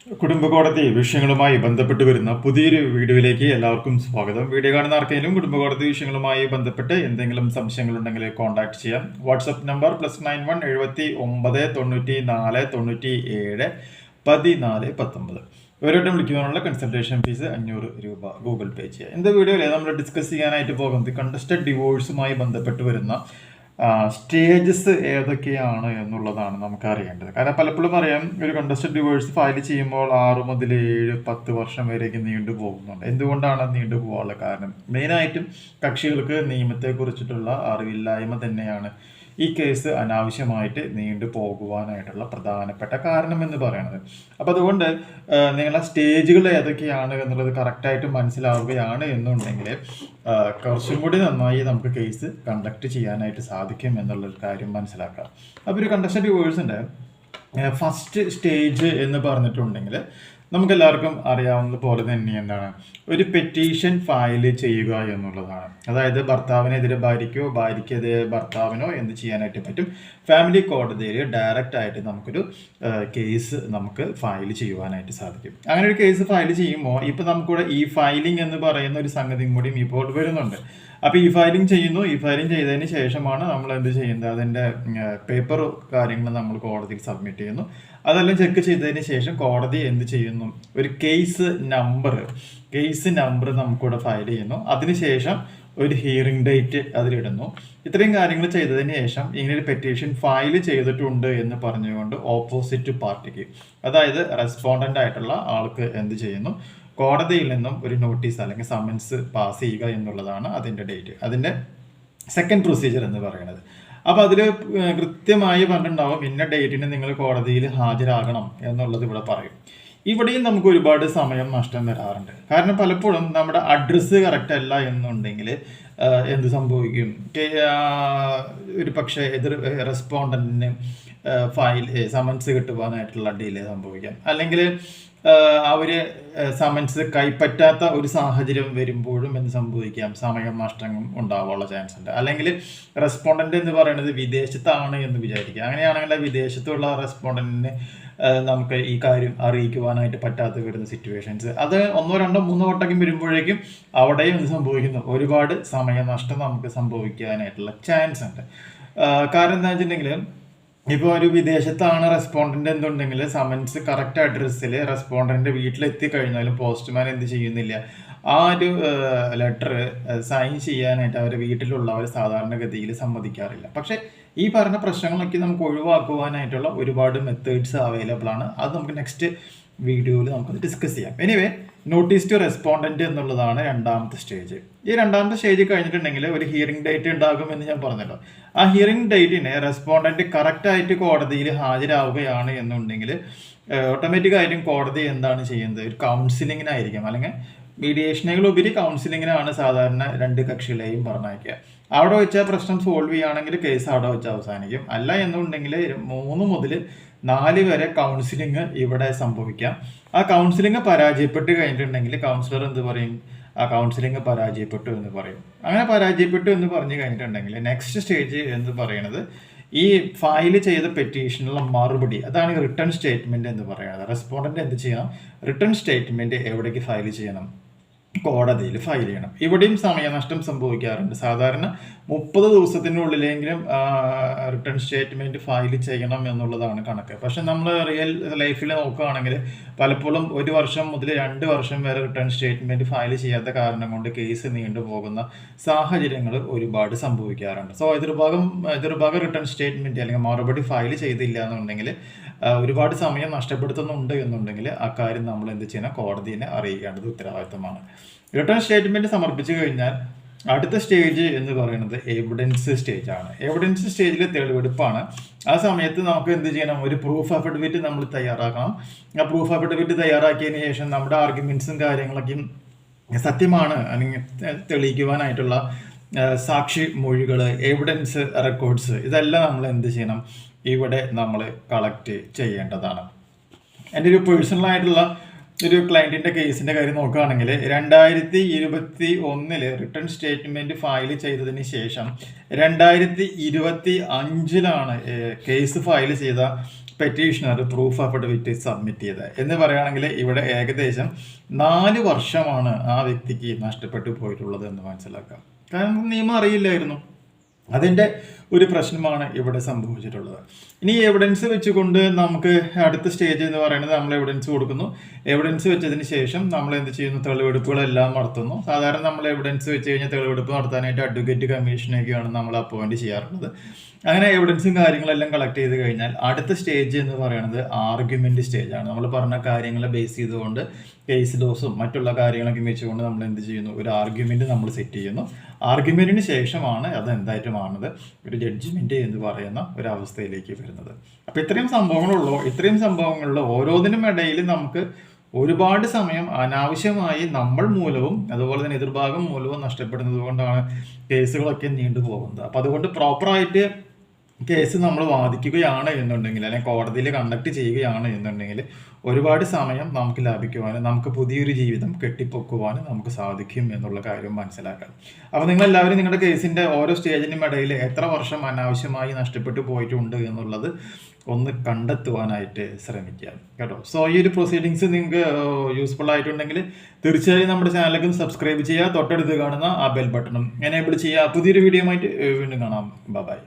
കുടുംബ കോടതി വിഷയങ്ങളുമായി ബന്ധപ്പെട്ട് വരുന്ന പുതിയൊരു വീഡിയോയിലേക്ക് എല്ലാവർക്കും സ്വാഗതം. വീഡിയോ കാണുന്ന ആർക്കെങ്കിലും കുടുംബ കോടതി വിഷയങ്ങളുമായി ബന്ധപ്പെട്ട് എന്തെങ്കിലും സംശയങ്ങളുണ്ടെങ്കിൽ കോൺടാക്ട് ചെയ്യാം. WhatsApp number +91 79 94 97 14 19. ഇവരോട്ടും വിളിക്കുന്നതിനുള്ള കൺസൾട്ടേഷൻ ഫീസ് 500 രൂപ ഗൂഗിൾ പേ ചെയ്യുക. ഇന്നത്തെ വീഡിയോയിൽ നമ്മൾ ഡിസ്കസ് ചെയ്യാനായിട്ട് പോകുന്നത് കണ്ടസ്റ്റഡ് ഡിവോഴ്സുമായി ബന്ധപ്പെട്ട് വരുന്ന സ്റ്റേജസ് ഏതൊക്കെയാണ് എന്നുള്ളതാണ് നമുക്ക് അറിയേണ്ടത്. കാരണം പലപ്പോഴും അറിയാം, ഒരു കണ്ടസ്റ്റഡ് ഡിവോഴ്സ് ഫയൽ ചെയ്യുമ്പോൾ 6 മുതൽ 7 10 വർഷം വരെയൊക്കെ നീണ്ടു പോകുന്നുണ്ട്. എന്തുകൊണ്ടാണ് നീണ്ടു പോകാനുള്ള കാരണം? മെയിനായിട്ടും കക്ഷികൾക്ക് നിയമത്തെക്കുറിച്ചിട്ടുള്ള അറിവില്ലായ്മ തന്നെയാണ് ഈ കേസ് അനാവശ്യമായിട്ട് നീണ്ടു പോകുവാനായിട്ടുള്ള പ്രധാനപ്പെട്ട കാരണം എന്ന് പറയുന്നത്. അപ്പം അതുകൊണ്ട് നിങ്ങളുടെ സ്റ്റേജുകൾ ഏതൊക്കെയാണ് എന്നുള്ളത് കറക്റ്റായിട്ട് മനസ്സിലാവുകയാണ് എന്നുണ്ടെങ്കിൽ കുറച്ചും കൂടി നന്നായി നമുക്ക് കേസ് കണ്ടക്ട് ചെയ്യാനായിട്ട് സാധിക്കും എന്നുള്ളൊരു കാര്യം മനസ്സിലാക്കാം. അപ്പോൾ ഒരു കണ്ടസ്റ്റഡ് ഡിവോഴ്സിൻ്റെ ഫസ്റ്റ് സ്റ്റേജ് എന്ന് പറഞ്ഞിട്ടുണ്ടെങ്കിൽ നമുക്കെല്ലാവർക്കും അറിയാവുന്നത് പോലെ തന്നെ എന്താണ്, ഒരു പെറ്റീഷൻ ഫയൽ ചെയ്യുക എന്നുള്ളതാണ്. അതായത് ഭർത്താവിനെതിരെ ഭാര്യയ്ക്കോ ഭാര്യയ്ക്കെതിരെ ഭർത്താവിനോ എന്ത് ചെയ്യാനായിട്ട് പറ്റും, ഫാമിലി കോടതിയിൽ ഡയറക്റ്റ് ആയിട്ട് നമുക്കൊരു കേസ് നമുക്ക് ഫയൽ ചെയ്യുവാനായിട്ട് സാധിക്കും. അങ്ങനെ ഒരു കേസ് ഫയൽ ചെയ്യുമ്പോൾ ഇപ്പോൾ നമുക്കിവിടെ ഈ ഫയലിംഗ് എന്ന് പറയുന്ന ഒരു സംഗതിയും കൂടിയും ഇപ്പോൾ വരുന്നുണ്ട്. അപ്പോൾ ഈ ഫയലിംഗ് ചെയ്യുന്നു. ഈ ഫയലിംഗ് ചെയ്തതിന് ശേഷമാണ് നമ്മൾ എന്ത് ചെയ്യുന്നത്, അതിൻ്റെ പേപ്പർ കാര്യങ്ങൾ നമ്മൾ കോടതിയിൽ സബ്മിറ്റ് ചെയ്യുന്നു. അതെല്ലാം ചെക്ക് ചെയ്തതിന് ശേഷം കോടതി എന്ത് ചെയ്യുന്നു, ഒരു കേസ് നമ്പർ നമുക്കിവിടെ ഫയൽ ചെയ്യുന്നു. അതിനുശേഷം ഒരു ഹിയറിംഗ് ഡേറ്റ് അതിലിടുന്നു. ഇത്രയും കാര്യങ്ങൾ ചെയ്തതിന് ശേഷം ഇങ്ങനെ ഒരു പെറ്റീഷൻ ഫയൽ ചെയ്തിട്ടുണ്ട് എന്ന് പറഞ്ഞുകൊണ്ട് ഓപ്പോസിറ്റ് പാർട്ടിക്ക്, അതായത് റെസ്പോണ്ടൻ്റ് ആയിട്ടുള്ള ആൾക്ക് എന്ത് ചെയ്യുന്നു, കോടതിയിൽ നിന്നും ഒരു നോട്ടീസ് അല്ലെങ്കിൽ സമൻസ് പാസ് ചെയ്യുക എന്നുള്ളതാണ് അതിൻ്റെ ഡേറ്റ്, അതിൻ്റെ സെക്കൻഡ് പ്രൊസീജിയർ എന്ന് പറയുന്നത്. അപ്പോൾ അതിൽ കൃത്യമായി പറഞ്ഞിട്ടുണ്ടാവും ഇന്ന ഡേറ്റിന് നിങ്ങൾ കോടതിയിൽ ഹാജരാകണം എന്നുള്ളത് ഇവിടെ പറയും. ഇവിടെയും നമുക്ക് ഒരുപാട് സമയം നഷ്ടം വരാറുണ്ട്. കാരണം പലപ്പോഴും നമ്മുടെ അഡ്രസ്സ് കറക്റ്റ് അല്ല എന്നുണ്ടെങ്കിൽ എന്ത് സംഭവിക്കും, ഒരു പക്ഷേ റെസ്പോണ്ടന്റിന് ഫയൽ സമൻസ് കിട്ടുവാനായിട്ടുള്ള ഡിലേ സംഭവിക്കാം. അല്ലെങ്കിൽ അവർ സമൻസ് കൈപ്പറ്റാത്ത ഒരു സാഹചര്യം വരുമ്പോഴും എന്ത് സംഭവിക്കാം, സമയം നഷ്ടം ഉണ്ടാവാനുള്ള ചാൻസ് ഉണ്ട്. അല്ലെങ്കിൽ റെസ്പോണ്ടൻ്റ് എന്ന് പറയുന്നത് വിദേശത്താണ് എന്ന് വിചാരിക്കുക. അങ്ങനെയാണെങ്കിൽ വിദേശത്തുള്ള റെസ്പോണ്ടൻറ്റിന് നമുക്ക് ഈ കാര്യം അറിയിക്കുവാനായിട്ട് പറ്റാതെ വരുന്ന സിറ്റുവേഷൻസ്, അത് 1 2 3 വട്ടം വരുമ്പോഴേക്കും അവിടെയും എന്ത് സംഭവിക്കുന്നു, ഒരുപാട് സമയനഷ്ടം നമുക്ക് സംഭവിക്കാനായിട്ടുള്ള ചാൻസ് ഉണ്ട്. കാരണം എന്താ വെച്ചിട്ടുണ്ടെങ്കിൽ, ഇപ്പോൾ ഒരു വിദേശത്താണ് റെസ്പോണ്ടൻ്റ് എന്നുണ്ടെങ്കിൽ സമൻസ് കറക്റ്റ് അഡ്രസ്സിൽ റെസ്പോണ്ടൻ്റ് വീട്ടിലെത്തി കഴിഞ്ഞാലും പോസ്റ്റ്മാൻ എന്ത് ചെയ്യുന്നില്ല, ആ ഒരു ലെറ്റർ സൈൻ ചെയ്യാനായിട്ട് അവരുടെ വീട്ടിലുള്ളവർ സാധാരണഗതിയിൽ സമ്മതിക്കാറില്ല. പക്ഷേ ഈ പറഞ്ഞ പ്രശ്നങ്ങളൊക്കെ നമുക്ക് ഒഴിവാക്കുവാനായിട്ടുള്ള ഒരുപാട് മെത്തേഡ്സ് അവൈലബിൾ ആണ്. അത് നമുക്ക് നെക്സ്റ്റ് വീഡിയോയിൽ നമുക്കത് ഡിസ്കസ് ചെയ്യാം. എനിവേ, നോട്ടീസ് ടു റെസ്പോണ്ടൻ്റ് എന്നുള്ളതാണ് രണ്ടാമത്തെ സ്റ്റേജ്. ഈ രണ്ടാമത്തെ സ്റ്റേജ് കഴിഞ്ഞിട്ടുണ്ടെങ്കിൽ ഒരു ഹിയറിംഗ് ഡേറ്റ് ഉണ്ടാകും എന്ന് ഞാൻ പറഞ്ഞല്ലോ. ആ ഹിയറിംഗ് ഡേറ്റിന് റെസ്പോണ്ടൻ്റ് കറക്റ്റായിട്ട് കോടതിയിൽ ഹാജരാവുകയാണ് എന്നുണ്ടെങ്കിൽ ഓട്ടോമാറ്റിക്കായിട്ടും കോടതി എന്താണ് ചെയ്യുന്നത്, ഒരു കൗൺസിലിങ്ങിനായിരിക്കും, അല്ലെങ്കിൽ മീഡിയേഷനുകളുപരി കൗൺസിലിങ്ങിനാണ് സാധാരണ രണ്ട് കക്ഷികളെയും പറഞ്ഞയക്കുക. അവിടെ വെച്ചാൽ പ്രശ്നം സോൾവ് ചെയ്യുകയാണെങ്കിൽ കേസ് അവിടെ വെച്ച് അവസാനിക്കും. അല്ല എന്നുണ്ടെങ്കിൽ 3 മുതൽ 4 വരെ കൗൺസിലിംഗ് ഇവിടെ സംഭവിക്കാം. ആ കൗൺസിലിംഗ് പരാജയപ്പെട്ട് കഴിഞ്ഞിട്ടുണ്ടെങ്കിൽ കൗൺസിലർ എന്ത് പറയും, ആ കൗൺസിലിംഗ് പരാജയപ്പെട്ടു എന്ന് പറയും. അങ്ങനെ പരാജയപ്പെട്ടു എന്ന് പറഞ്ഞു കഴിഞ്ഞിട്ടുണ്ടെങ്കിൽ നെക്സ്റ്റ് സ്റ്റേജ് എന്ന് പറയുന്നത് ഈ ഫയൽ ചെയ്ത പെറ്റീഷനുള്ള മറുപടി, അതാണ് റിട്ടേൺ സ്റ്റേറ്റ്മെന്റ് എന്ന് പറയുന്നത്. റെസ്പോണ്ടന്റ് എന്ത് ചെയ്യണം, റിട്ടേൺ സ്റ്റേറ്റ്മെന്റ് എവിടേക്ക് ഫയൽ ചെയ്യണം, കോടതിയിൽ ഫയൽ ചെയ്യണം. ഇവിടെയും സമയനഷ്ടം സംഭവിക്കാറുണ്ട്. സാധാരണ 30 ദിവസത്തിനുള്ളിലെങ്കിലും റിട്ടേൺ സ്റ്റേറ്റ്മെന്റ് ഫയൽ ചെയ്യണം എന്നുള്ളതാണ് കണക്ക്. പക്ഷെ നമ്മൾ റിയൽ ലൈഫിൽ നോക്കുകയാണെങ്കിൽ പലപ്പോഴും 1 വർഷം മുതൽ 2 വർഷം വരെ റിട്ടേൺ സ്റ്റേറ്റ്മെന്റ് ഫയൽ ചെയ്യാത്ത കാരണം കൊണ്ട് കേസ് നീണ്ടുപോകുന്ന സാഹചര്യങ്ങൾ ഒരുപാട് സംഭവിക്കാറുണ്ട്. സോ എതിർഭാഗം റിട്ടേൺ സ്റ്റേറ്റ്മെന്റ് അല്ലെങ്കിൽ മറുപടി ഫയൽ ചെയ്തില്ല എന്നുണ്ടെങ്കിൽ ഒരുപാട് സമയം നഷ്ടപ്പെടുത്തുന്നുണ്ട് എന്നുണ്ടെങ്കിൽ ആ കാര്യം നമ്മൾ എന്ത് ചെയ്യണം, കോടതിയെ അറിയിക്കേണ്ടത് ഉത്തരവാദിത്തമാണ്. റിട്ടേൺ സ്റ്റേറ്റ്മെന്റ് സമർപ്പിച്ചു കഴിഞ്ഞാൽ അടുത്ത സ്റ്റേജ് എന്ന് പറയുന്നത് എവിഡൻസ് സ്റ്റേജ് ആണ്. എവിഡൻസ് സ്റ്റേജിൽ തെളിവെടുപ്പാണ്. ആ സമയത്ത് നമുക്ക് എന്ത് ചെയ്യണം, ഒരു പ്രൂഫ് അഫിഡവിറ്റ് നമ്മൾ തയ്യാറാക്കണം. ആ പ്രൂഫ് അഫിഡവിറ്റ് തയ്യാറാക്കിയതിന് ശേഷം നമ്മുടെ ആർഗ്യുമെന്റ്സും കാര്യങ്ങളൊക്കെയും സത്യമാണ് അല്ലെങ്കിൽ തെളിയിക്കുവാനായിട്ടുള്ള സാക്ഷി മൊഴികൾ, എവിഡൻസ് റെക്കോർഡ്സ്, ഇതെല്ലാം നമ്മൾ എന്ത് ചെയ്യണം, ഇവിടെ നമ്മൾ കളക്ട് ചെയ്യേണ്ടതാണ്. എൻ്റെ ഒരു പേഴ്സണലായിട്ടുള്ള ഒരു ക്ലയൻറ്റിൻ്റെ കേസിൻ്റെ കാര്യം നോക്കുകയാണെങ്കിൽ 2021 റിട്ടേൺ സ്റ്റേറ്റ്മെൻറ്റ് ഫയൽ ചെയ്തതിന് ശേഷം 2025 കേസ് ഫയൽ ചെയ്ത പെറ്റീഷണർ പ്രൂഫ് അഫിഡവിറ്റ് സബ്മിറ്റ് ചെയ്തത് എന്ന് പറയുകയാണെങ്കിൽ ഇവിടെ ഏകദേശം 4 വർഷമാണ് ആ വ്യക്തിക്ക് നഷ്ടപ്പെട്ടു പോയിട്ടുള്ളത് എന്ന് മനസ്സിലാക്കാം. കാരണം നിയമം അറിയില്ലായിരുന്നു. അതിൻ്റെ ഒരു പ്രശ്നമാണ് ഇവിടെ സംഭവിച്ചിട്ടുള്ളത്. ഇനി എവിഡൻസ് വെച്ചുകൊണ്ട് നമുക്ക് അടുത്ത സ്റ്റേജ് എന്ന് പറയുന്നത് നമ്മൾ എവിഡൻസ് കൊടുക്കുന്നു. എവിഡൻസ് വെച്ചതിന് ശേഷം നമ്മൾ എന്ത് ചെയ്യുന്നു? തെളിവെടുപ്പുകളെല്ലാം നടത്തുന്നു. സാധാരണ നമ്മൾ എവിഡൻസ് വെച്ച് കഴിഞ്ഞാൽ തെളിവെടുപ്പ് നടത്താനായിട്ട് അഡ്വക്കേറ്റ് കമ്മീഷനെയൊക്കെയാണ് നമ്മൾ അപ്പോയിന്റ് ചെയ്യാറുള്ളത്. അങ്ങനെ എവിഡൻസും കാര്യങ്ങളെല്ലാം കളക്ട് ചെയ്ത് കഴിഞ്ഞാൽ അടുത്ത സ്റ്റേജ് എന്ന് പറയുന്നത് ആർഗ്യുമെന്റ് സ്റ്റേജാണ്. നമ്മൾ പറഞ്ഞ കാര്യങ്ങളെ ബേസ് ചെയ്തുകൊണ്ട് കേസ് ഡോസും മറ്റുള്ള കാര്യങ്ങളൊക്കെ വെച്ചുകൊണ്ട് നമ്മൾ എന്ത് ചെയ്യുന്നു? ഒരു ആർഗ്യുമെന്റ് നമ്മൾ സെറ്റ് ചെയ്യുന്നു. ആർഗ്യുമെന്റിന് ശേഷമാണ് അത് എന്തായിട്ട് മാറുന്നത്? ഒരു ജഡ്ജ്മെന്റ് എന്ന് പറയുന്ന ഒരു അവസ്ഥയിലേക്ക് വരുന്നത്. അപ്പൊ ഇത്രയും സംഭവങ്ങളുള്ളൂ. ഇത്രയും സംഭവങ്ങളിൽ ഓരോന്നിനും ഇടയിൽ നമുക്ക് ഒരുപാട് സമയം അനാവശ്യമായി നമ്മൾ മൂലവും അതുപോലെ തന്നെ എതിർഭാഗം മൂലവും നഷ്ടപ്പെടുന്നത് കൊണ്ടാണ് കേസുകളൊക്കെ നീണ്ടുപോകുന്നത്. അപ്പൊ അതുകൊണ്ട് പ്രോപ്പറായിട്ട് കേസ് നമ്മൾ വാദിക്കുകയാണ് എന്നുണ്ടെങ്കിൽ അല്ലെങ്കിൽ കോടതിയിൽ കണ്ടക്ട് ചെയ്യുകയാണ് എന്നുണ്ടെങ്കിൽ ഒരുപാട് സമയം നമുക്ക് ലാഭിക്കുവാനും നമുക്ക് പുതിയൊരു ജീവിതം കെട്ടിപ്പൊക്കുവാനും നമുക്ക് സാധിക്കും എന്നുള്ള കാര്യം മനസ്സിലാക്കാം. അപ്പോൾ നിങ്ങളെല്ലാവരും നിങ്ങളുടെ കേസിൻ്റെ ഓരോ സ്റ്റേജിനും ഇടയിൽ എത്ര വർഷം അനാവശ്യമായി നഷ്ടപ്പെട്ടു പോയിട്ടുണ്ട് എന്നുള്ളത് ഒന്ന് കണ്ടെത്തുവാനായിട്ട് ശ്രമിക്കുക കേട്ടോ. സോ ഈ ഒരു പ്രൊസീഡിങ്സ് നിങ്ങൾക്ക് യൂസ്ഫുൾ ആയിട്ടുണ്ടെങ്കിൽ തീർച്ചയായും നമ്മുടെ ചാനലിലേക്ക് സബ്സ്ക്രൈബ് ചെയ്യുക. തൊട്ടടുത്ത് കാണുന്ന ആ ബെൽ ബട്ടണും എനേബിൾ ചെയ്യുക. പുതിയൊരു വീഡിയോ ആയിട്ട് വീണ്ടും കാണാം. ബൈ.